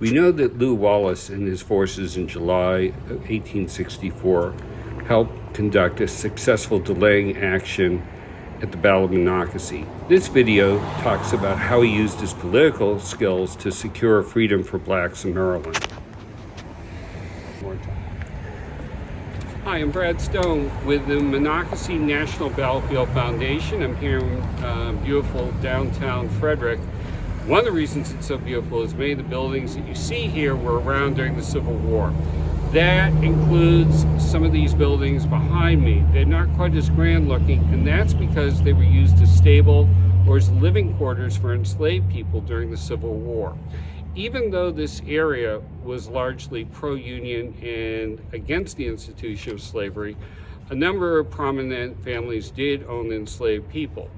We know that Lew Wallace and his forces in July of 1864 helped conduct a successful delaying action at the Battle of Monocacy. This video talks about how he used his political skills to secure freedom for blacks in Maryland. Hi, I'm Brad Stone with the Monocacy National Battlefield Foundation. I'm here in beautiful downtown Frederick. One of the reasons it's so beautiful is many of the buildings that you see here were around during the Civil War. That includes some of these buildings behind me. They're not quite as grand looking, and that's because they were used as stable or as living quarters for enslaved people during the Civil War. Even though this area was largely pro-union and against the institution of slavery, a number of prominent families did own enslaved people.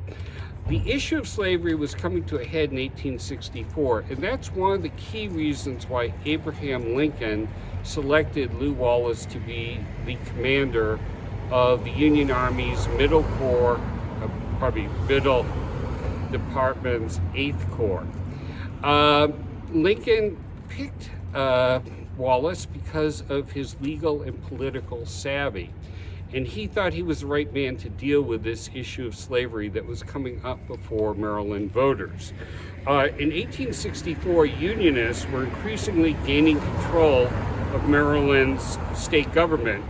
The issue of slavery was coming to a head in 1864, and that's one of the key reasons why Abraham Lincoln selected Lew Wallace to be the commander of the Union Army's Middle Department's 8th Corps. Lincoln picked Wallace because of his legal and political savvy. And he thought he was the right man to deal with this issue of slavery that was coming up before Maryland voters. In 1864, Unionists were increasingly gaining control of Maryland's state government.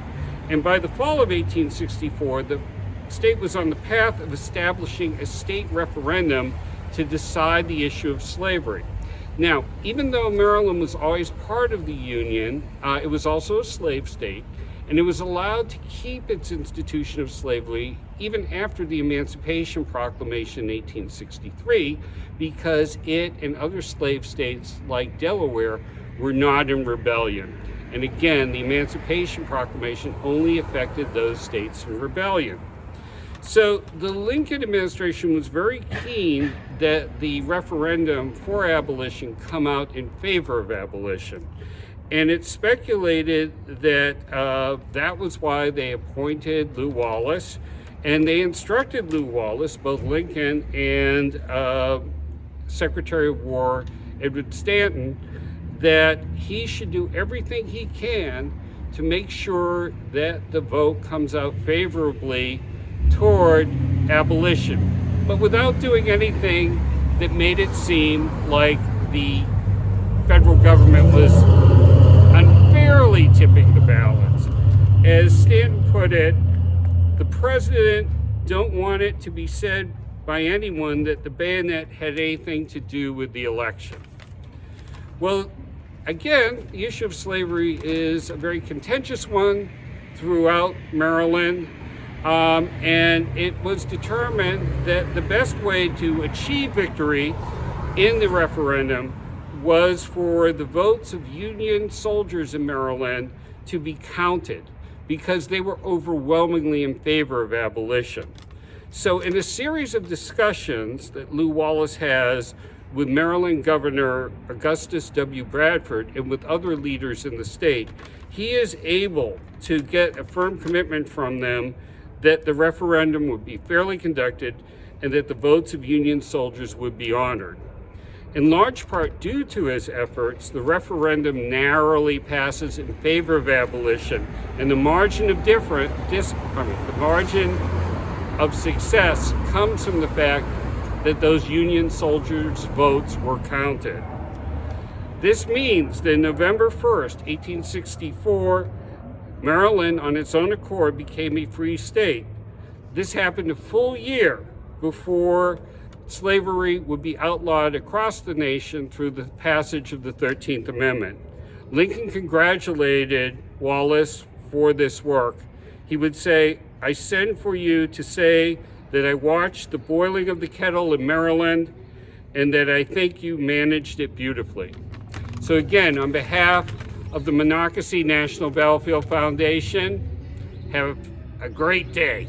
And by the fall of 1864, the state was on the path of establishing a state referendum to decide the issue of slavery. Now, even though Maryland was always part of the Union, it was also a slave state, and it was allowed to keep its institution of slavery even after the Emancipation Proclamation in 1863, because it and other slave states like Delaware were not in rebellion. And again, the Emancipation Proclamation only affected those states in rebellion. So the Lincoln administration was very keen that the referendum for abolition come out in favor of abolition. And it's speculated that that was why they appointed Lew Wallace, and they instructed Lew Wallace, both Lincoln and Secretary of War Edward Stanton, that he should do everything he can to make sure that the vote comes out favorably toward abolition, but without doing anything that made it seem like the federal government was unfairly tipping the balance. As Stanton put it, the president don't want it to be said by anyone that the bayonet had anything to do with the election. Well, again, the issue of slavery is a very contentious one throughout Maryland, and it was determined that the best way to achieve victory in the referendum was for the votes of Union soldiers in Maryland to be counted, because they were overwhelmingly in favor of abolition. So in a series of discussions that Lew Wallace has with Maryland Governor Augustus W. Bradford and with other leaders in the state, he is able to get a firm commitment from them that the referendum would be fairly conducted and that the votes of Union soldiers would be honored. In large part due to his efforts, the referendum narrowly passes in favor of abolition, and the margin of success comes from the fact that those Union soldiers' votes were counted. This means that November 1st, 1864, Maryland, on its own accord, became a free state. This happened a full year before slavery would be outlawed across the nation through the passage of the 13th Amendment. Lincoln congratulated Wallace for this work. He would say, "I send for you to say that I watched the boiling of the kettle in Maryland and that I think you managed it beautifully." So again, on behalf of the Monocacy National Battlefield Foundation, have a great day.